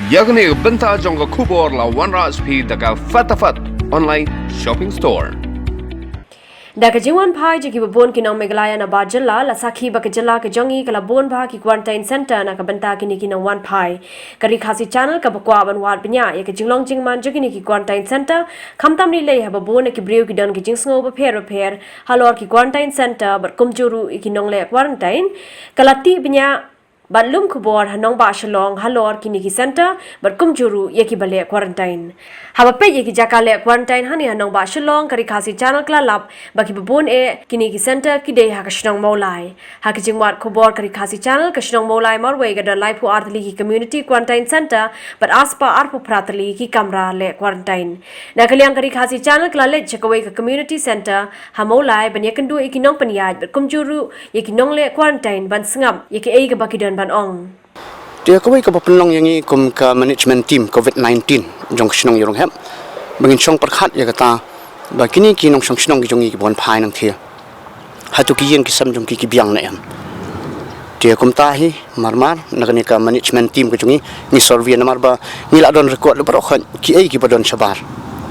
Yakni benta jong kubor la wanra spi daga fatafat online shopping store. Daka Jingwan Pai Jiki Babon Kinong Megalaya na Bajala, La Saki Bakajala Kajongi, Kalabon Ba Ki Quarantine Center na Kabanta Kiniki ng Wan Pai. Kari Khasi Channel Kabakwaban Wat Banya, Yaka Jinglong Jingman Joginiki Quarantine Center, Kamtam Nile Hababon Ki Brew Kidon Ki Jingsngo Repair, Halor Ki Quarantine Center, but Kumjuru Ikinong Le Quarantine, Kalati Banya. Balum kubor hanong ba shalong halor kiniki center but kumjuru yeki bale quarantine habape yeki jakale quarantine hani hanong ba shalong kari khasi channel klalap baki babon e kiniki center kide hakashnong maulai hakijingwat kubor kari khasi channel kashnong maulai marwe gada live pu artli ki community quarantine center but aspa arpu pratli ki kamra le quarantine nakalyang kari khasi channel klale chakawai ka community center hamolai banyakandu ikinong panyaj but kumjuru yeki nong le quarantine ban sngap yeki e ga bakidan ban ong dia kawai ka penlong yang i kum ka management team COVID-19 jong snong yorong hem bangin song perkhat ya kata bakini ki nong song snong ki jong i bon phai nang thia hatu ki yang ki sam jong ki biang na em dia kum ta hi marmar nagani ka management team ki jong i ni survey namar ba ni la don record lo khan ki ai ki badon sabar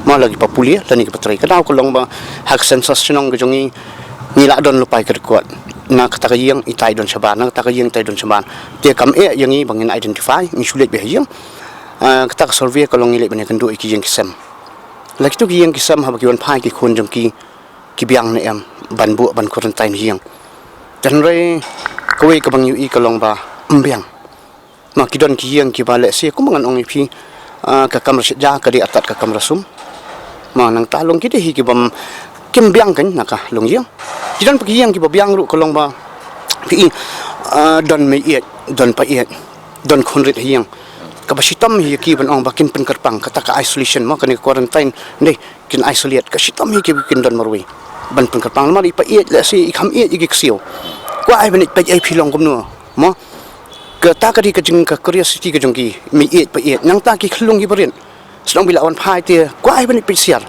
ma lagi papulia lani ki patrai ka daw ko long ba hak census snong ki jong i ni la don lo pai ka record na kata yang itai don saban na kata yang itai don saban dia kam yang i bangin identify ni sulit be yang kata survey kalau ngilek bane kan do iki yang kisam lagi tu yang kisam ha bagi wan phai ki khun jong ki biang na em ban bu ban quarantine yang dan re koi ka bang yu i kalong ba mbiang ma ki don ki yang ki ba le se ku mangan ong phi ka kamra ja ka di atat ka kamra sum ma nang talong ki de hi ki bam kim biang kan naka long yang jidan pergi yang ki biang ru kolong ba ki don me iet don pa iet don khonrit hiang kapasitam hi ki ban ong bakin pen kerpang kata ka isolation ma kan quarantine nei kin isolate ka sitam hi ki kin don marwi ban pen kerpang mari pa iet la si kham iet gi ksio kwa ai ban pa ai philong kom no mo ka ta ka di ka jing ka curiosity ka jong ki me iet pa iet nang ta ki khlung gi barin slong bila wan phai te kwa ai ban pa siar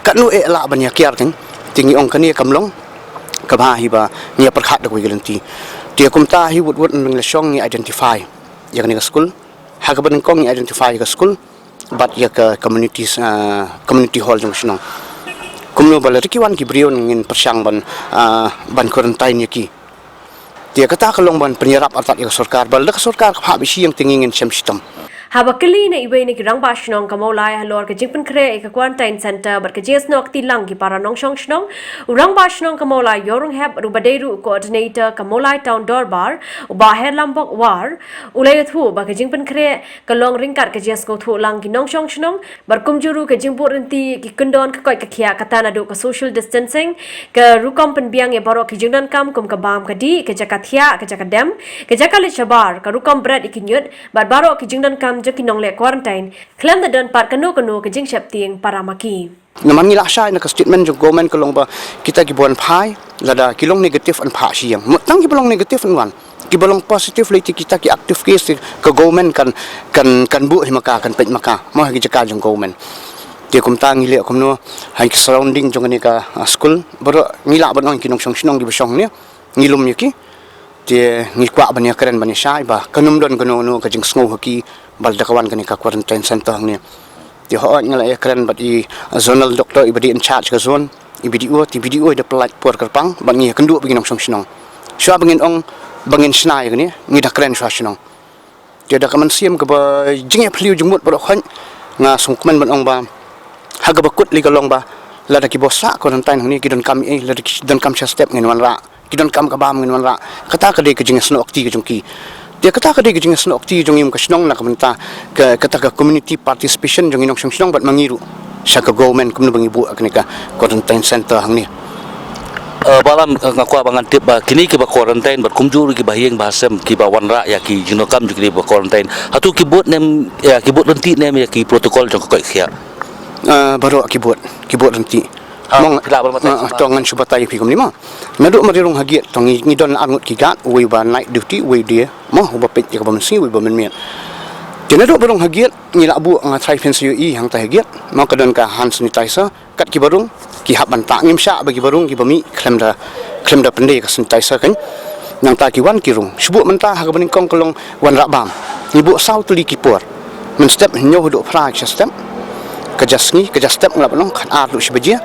ka nu e la ban ya kiar kan tingi ong kania kamlong kabha hi ba ni perkhat dak wigelanti dia kumta hi wut nang la song ni identify ya kan school ha ka ban kong ni identify ka school but ya ka community hall jong sino kumno bala rikiwan ki brion ngin persang ban quarantine ki dia kata kalong ban penyerap atat ya sarkar bal dak sarkar ha bisi yang tingingin sem sistem Habakali na iba ni kirang bashnong kamolay halor ka jingpan kre ka quarantine center bar ka jes nok tilang ki para nong shong shnong urang bashnong kamolay yorong heb rubaderu coordinator kamolay town dorbar ubaher lambok war ulay thu ba ka jingpan kre ka long ringkat ka jes ko thu lang ki nong shong shnong bar kumjuru ka jingpur rinti ki kundon ka koy ka khia katana do ka social distancing ka rukom pen biang e baro ki jingdan kam kum ka bam ka di ka jakathia ka jakadem ka jakali shabar ka rukom bread ikinyut bar baro ki jingdan kam joki nong le quarantine klam da don par kanu ke jing shap tieng paramaki naman nila siya na statement yung government kalong ba kita gibuan phai lada kilong negative an pha siyang tang gibalong negative an wan gibalong positive lati kita ki active case ka government kan bu himaka kan pet maka mo gi jaka yung government dia kum tang ngile kum no hai surrounding jong ni ka school baro ngila ban ong kinong song gibasong ni ngilum yaki dia ngikwa ban ya keren ban ya ba kanum don kanu no ka jing sngo haki bal dakawan kan ka quarantine center ni di ho ngala ya keren bat i zonal doctor ibadi in charge ka zone ibdio de pelat por kerpang bangi kendu begin song sinong swa bangin ong bangin snai ni ngi da keren swa sinong dia da kaman siam ka ba jing phliu jumut ba khon nga sungkman ban ong ba haga bakut li kalong ba la da ki bosa quarantine ni ki don kam e la ki don kam step ngin wan ra ki don kam ka ba ngin wan ra kata ka de ki jing sno okti ka jungki dia kata ka de ki jing sno okti jong im ka snong na kamenta kata ka community participation jong inong snong bat mangiru sa ka government kum bangi bu akni ka quarantine center hang ni balam ngakwa bangan tip ba kini ki ba quarantine bat kumjur ki bahiyeng bahasem ki ba wanra ya ki jinokam ki ba quarantine hatu ki bot nem ya ki bot renti nem ya ki protokol jong ko khia baru ki bot renti mong tongan subatai pi kum ni ma nadu marirong hagiat tong ngi don angut ki gat we ba night duty we dia mo ba pet ka ba mensi we ba men miat jenado barong hagiat ngila bu nga try fence yu i hang ta hagiat mo kadon ka hand sanitizer kat ki barong ki hab ban ta ngim sha bagi barong ki bami klem da pendai ka sanitizer kan nang ta ki wan ki rung subu menta ha ka baning kong kolong wan ra bam ni bu saw tuli ki por men step nyo hudu pra step kajasngi kajastep nglap long khan ar lu sibajia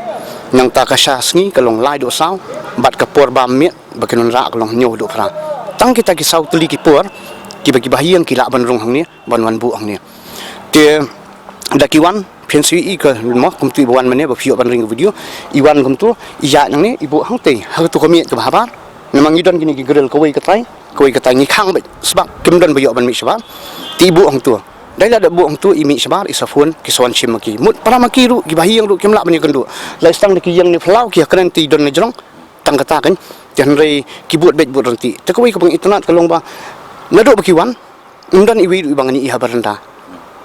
nang ta ka syasngi kalong lai do saw bat ka por bam mi bakinun ra kalong nyo hudu pra tang kita ki saw tuli ki por ki bagi bahiang ki la ban rong hang ni ban wan bu hang ni te dakiwan pensi I ke mo kum tu wan mane ba phio ban ring video iwan kum tu iya nang ni ibu hang te ha tu ko mi ke bahabar namang idon gini ki gerel ko wei ka tai ngi khang ba sebab kim don ba yo ban mi sebab ti ibu hang tu dai la da bu hang tu imi sebar isafun ki swan chim ki mut para makiru ki bahiang ru kim la ban kendu la stang ki yang ni flau ki kren ti don ni jrong tang kata kan jan rei ki but bet but ranti te ko wei ko bang internet kalong ba nado ba ki wan undan iwi bang ni iha baranda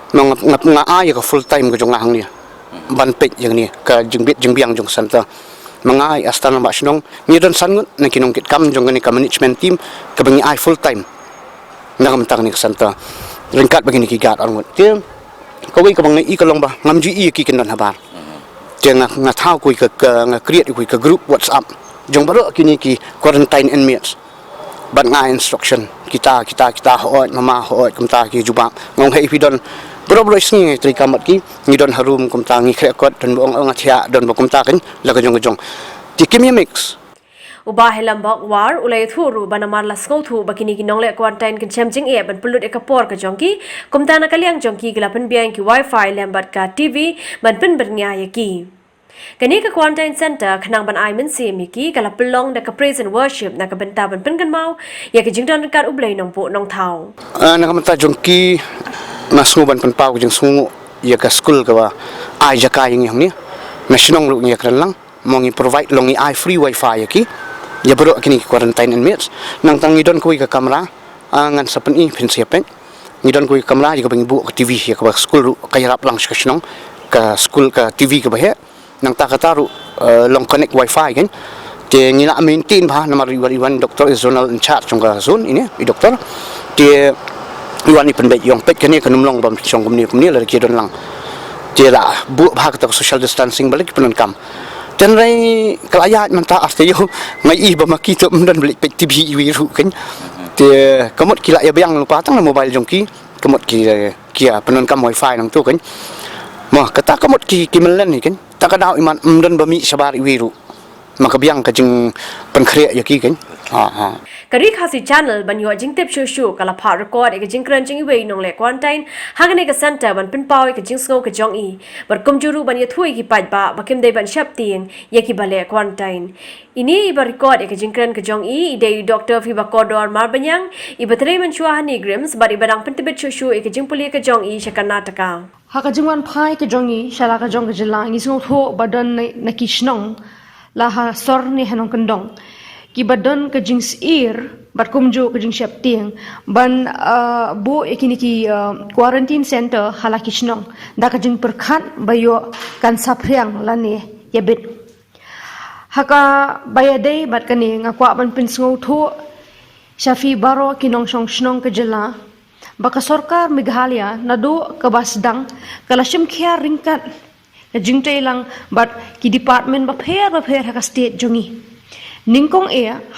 ngap ai ka full time ko jong hang ni ban pet yang ni ka jeng biang jong center mangai astana ba snong ni don san na kinong kit kam jong ni ka management team ka bangi ai full time na kam tang ni center ringkat begini ki gat arngut te ko wi ka bang ni ka long ba ngam ji I ki kin don habar te nga thau ku ka nga create ku ka group WhatsApp jong baro kini ki quarantine inmates ban nga instruction kita hoot mama hoot kumta ki juba ngong hei pidon bro sngi tri kamat ki ni don harum kumta ngi khrekot don bong ngathia don bokumta kan la ka jong ti kimi mix Ubah helam bak war ulai thuru banamar lasngau thu bakini ki nongle quarantine kin chemjing e ban pulut ekapor ka jongki kumta na kaliang jongki gilapan biang ki wifi lambat ka TV ban pen bernya yaki kani ka quarantine center khnang ban ai min si miki kala pelong da ka praise and worship na ka benta ban pen kan mau ya ki jingdon kan ublai nong po nong thau na kamta jongki nasu ban pen pau jing sungu ya ka school ka ba ai jaka yang ni national lu ya kran lang mongi provide longi ai free wifi yaki ya bro kini quarantine inmates nang tang idon ko ka kamera ngan sapen I pin siapen idon ko kamera ya ka bangi bu ka TV ya ka school ka yarap lang skasnong ka school ka TV ka ba he nang ta kataru long connect wifi kan te ngila maintain ba namar iwan doctor is zonal in charge jong ka zone ini I doktor te iwan ni penbet yong pet kani kanum long bam chong kumni la ki don lang te la bu ba ka social distancing balik penon kam dan rai kelayat manta astayo ngai I ba makito mdan balik pet TV wiru kan te kamot kila ya bayang lupa tang mobile jongki kamot ki kia penon kam wifi nang tu kan mah kata kamot ki kimelan ni kan tak ada iman mdan bami sabar wiru maka biang ka jing penkhre yaki kan Kari khasi channel ban yo jing tep shu kala pha record e jing kran jing wei nong le quarantine hagane ka center ban pin paw e jing ngo ka jong I bar kum juru ban ye thui ki pat ba bakim dei ban shap ting ye ki bale quarantine ini iba record e jing kran ka jong I dei doctor fi ba kodor mar banyang I batre man chua hani grims bar ibadang pin tebet shu e jing puli ka jong I shakarnataka haka jingwan phai ka jong I shala ka jong ka jila ngi ngo tho badan na kishnong la ha sor ni hanong kendong ki badan ka jings ir bat kumjo ka jing shap ting ban bo ekini ki quarantine center halakishnong da ka jing perkhat bayo kan saphriang lane yabit haka bayadei bat kani ngakwa ban pinsngo tho shafi baro kinong shong shnong ka jela baka sarkar Meghalaya nado ka basdang kalashim khia ringkat ka jing lang bat ki department ba pher haka state jongi Ningkong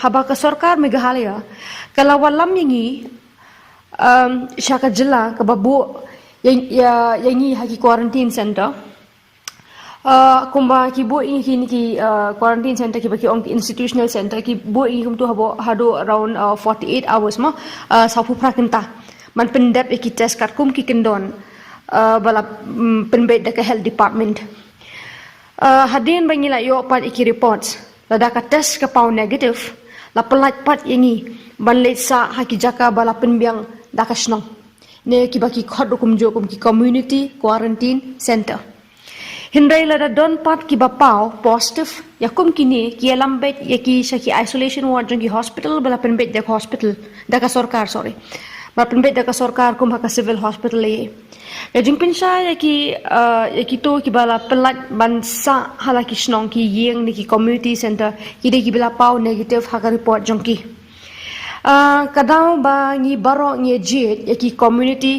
haba ka sarkar Meghalaya kalawalam yangi syaka jela ka babu yangi haki quarantine center kumba ki bo ini ki quarantine center ki baki ong institutional center ki bo kum tu hado around 48 hours ma sapu prakinta man pendep ki test kat kum ki kendon bala penbet da ka health department hadin bangila yo pat iki reports lada ka test ka pau negative la pelat pat yangi ban le sa haki jaka bala penbiang da ka snong ne ki baki khod kum jo kum ki community quarantine center hindai lada don pat ki ba pau positive yakum kini ki alambet yaki shaki isolation ward jongi hospital bala penbet da hospital da ka sarkar sorry ba penbet da ka sarkar kum haka civil hospital ye Jing pinsha yaki to ki bala pelat bansa halaki snong ki yeng ni ki community center ki de ki bala pau negative haka report jongki kadang ba ngi baro ngi jet yaki community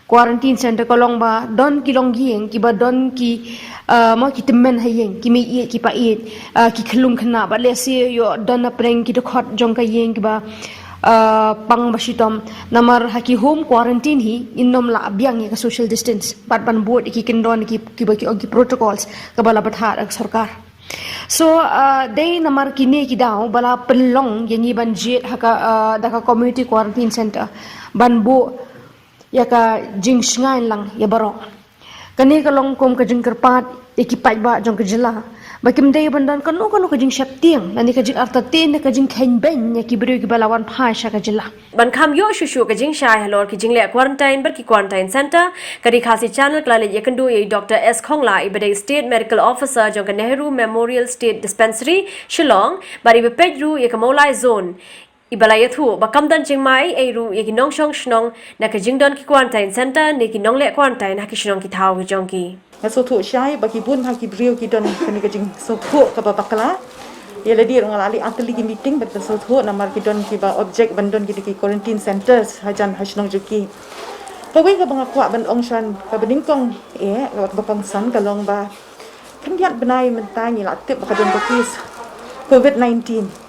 quarantine center kolong ba don ki long yeng ki ba don ki mo ki temen hayeng ki mi ki pa ki khlum khna ba le se yo don na preng ki to khot jong ka yeng ki ba pang basitom namar haki home quarantine hi innom la abyang ya ka social distance bat ban board ki kindon ki baki og protocols ka bala batha ak sarkar so day namar kini ki daw bala pelong yani ban jet haka daka community quarantine center ban bo ya ka jingsngai lang ya barok kani kalong kom ka jingkerpat ikipai ba jong ka jela bakim day bandan kanu ka jing syaptiang nani ka jing artatin ka jing khain ben ya ki brio ki balawan phasha ka jela ban kham yo shushu ka jing shai halor ki jing le quarantine bar ki quarantine center kari khasi channel klale yekandu ye Dr. S Khongla ibade state medical officer jong ka Nehru Memorial State Dispensary Shillong bari be pejru ye ka Molai zone ibalayathu bakamdan jingmai eiru ye ki nongshong shnong na ka jingdon ki quarantine center ne ki nongle quarantine ha ki shnong ki thau ki jongki so thu shai bagi bun ha ki brio ki don kani ka jing so thu ka babakla ye ladi rong ali atli ki meeting bet so thu namar ki don ki ba object bandon ki quarantine centers hajan hasnong juki pawai ka banga kwa ban ong shan ka bening kong ka pang san ka long ba kan diat benai mentang ni la tip ka don ka kis COVID-19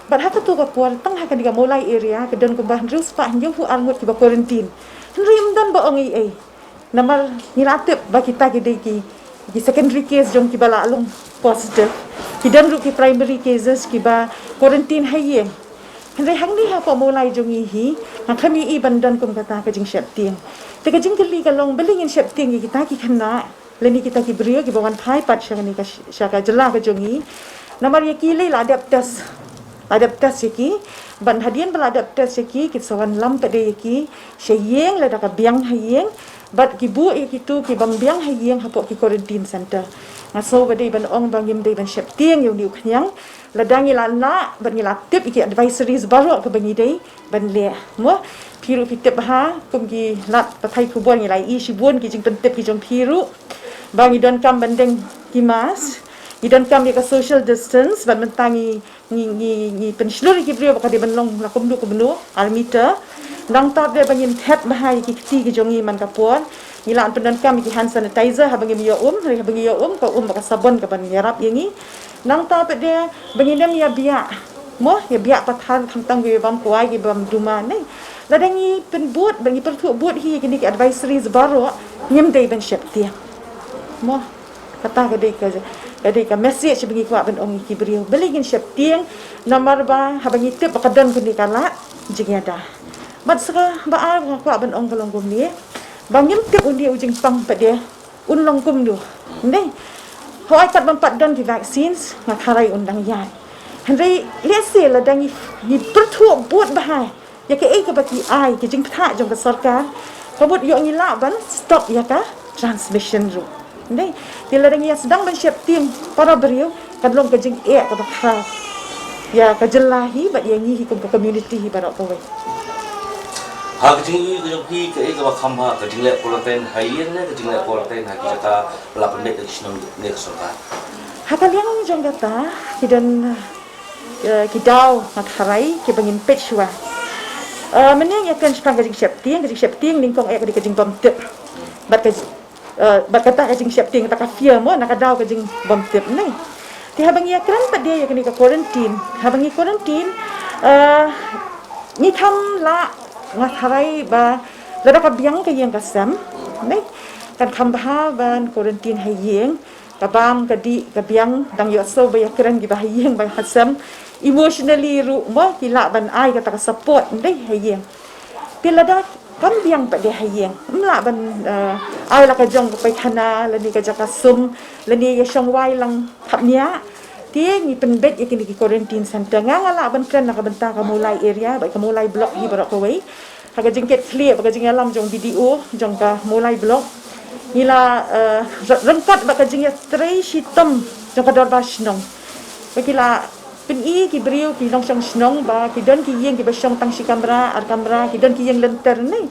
But hata tu ka kuar tang ha ka mulai area ka don ko ba rus pa nyo hu angut ki ba quarantine. Rim dan ba ong ai. Namar nilatip ba kita ki secondary case jong ki bala along positive. Ki dan ru ki primary cases ki ba quarantine haye. Henry hang ni ha pa mulai jong hi ha kami i bandan kum kata ka jing shep tiang. Te ka jing kali ka long belingin shep tiang ki kita ki khana leni kita ki brio ki bawan thai pat sha ni ka sha ka jela ka jong hi. Namar ye ki le la adaptas yaki ban hadian bala adaptas yaki kit sawan lam pade yaki sheyeng la daka biang hayeng bat ki bu yaki tu ki bang biang hayeng hapo ki quarantine center ngaso bade ban ong bangim de ban shep tiang yu niu khnyang la dangi la na ban ngila tip ki advisories baro ka bangi dei ban le mo phiru pitep ha kum ki lat pathai ku bon ngilai I shibun ki jing pentep ki jong phiru bangi don kam bandeng ki mas Idan kami ka social distance ban mentangi ni pensilur ki brio ka de benlong la kumdu ku benu almeter nang tab de bangin tap bahai ki ti ki jongi man ka pon nilan pendan kami ki hand sanitizer ha bangim yo ha bangi yo ka ka sabon ka ban yarap yangi nang tab de bangin dem ya bia mo ya bia pathan tang we bam kuai ki bam duma nei la dangi pen buat bangi pertu buat hi ki ni advisories baro nyem de ban shep dia mo kata ka de ka message bagi kuat ben ong ki brio beligin shep tiang namar ba habangi tip bakadan kini kala jingada bat saka ba a kuat ben ong kalong kum ni bangim tip undi ujing pang pade un long kum du nei hoi kat ban pat don ki vaccines ngakharai undang yan henry let's say la dangi ni pertu buat bahai ya ke ka baki ai ki jing tha jong ka sarkar kabut yo ngi la ban stop ya ka transmission ru Nei, tila dangi ya sedang men shep tim para beriu kadlong ka jing ka bakha. Ya ka jelahi ba yang hi kum ka community hi para ko. Ha ka jing ka jong hi ka ka bakham ha ka jing le quarantine hayen ne ka jing le quarantine ha ki jata la pendek ka snong ne ka sorka. Ha ka liang jong kata kidan ki daw mat harai ki bangin pechwa. Meneng ya kan sprang ka jing shep ting ning kong ka jing bom tip. Bat kata ka jing shep ting ta ka fear mo na ka daw ka jing bom tip nei ti habang ya kran pa dia ya kini ka quarantine habang quarantine ni tham la ngat harai ba la da ka biang ka yang ka sam nei kan kham ba ban quarantine hayeng ka bam ka di ka biang dang yo so ba ya kran gi ba hayeng ba hasam emotionally ru mo ki la ban ai ka ta ka support nei hayeng ti la da kan biang pa de hayeng mla ban ai la ka jong pa khana la ni ka jaka sum la ni ya shong wai lang thap nya ti ni pen bet ya kini ki quarantine center nga la ban kan na ka benta ka mulai area ba ka mulai block hi ba ko wei ha ka jing ket clear ba ka jing alam jong video jong ka mulai block ni la rengkat ba ka jing ya tray shitam jong ka dor ba shnong ba ki la pen I ki brio ki long shong snong ba ki don ki yeng ki ba shong tang shi kamera ar kamera ki don ki yeng lenter nei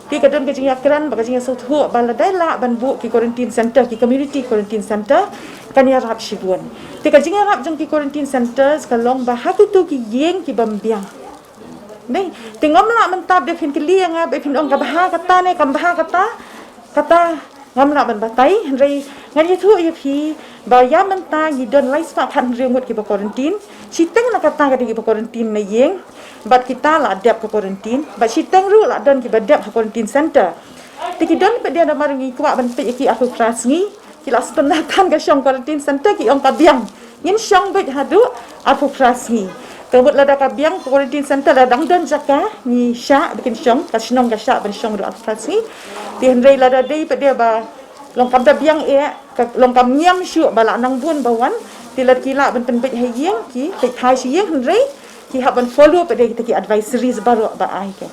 ti ka don ka jing akran ba ka jing so thu ba la dai la ban bu ki quarantine center ki community quarantine center kan ya rap shibun ti ka jing rap jong ki quarantine centers ka long ba ha ki tu ki yeng ki bam biang nei ti ngam la man tab de fin ki liang ba fin ong ka ba kata ne kam ba kata ngam la ban batai rei ngai thu yu phi ba ya man ta gi don lai spa khan riu ngot ki ba quarantine si teng na kata ka di ba quarantine na yeng bat kita la dep ke quarantine bat siteng ru la don ki badep ke quarantine center tiki don pe dia na maringi kwa ban pe ki aku prasngi ki la setengah tan ke shong quarantine center ki ong kabiang ngin shong bet hadu aku prasngi kebut lada kabiang quarantine center la dang don jaka ni sha bikin shong ka shnong ka sha ban shong ru aku prasngi ti hendrei lada dei pe dia ba long kam da biang long kam nyam shu bala nang bun bawan tilat kila ban pen bet hayeng ki pe thai shi yeng hendrei ki haban follow pe dia ki advisories baru ba ai ke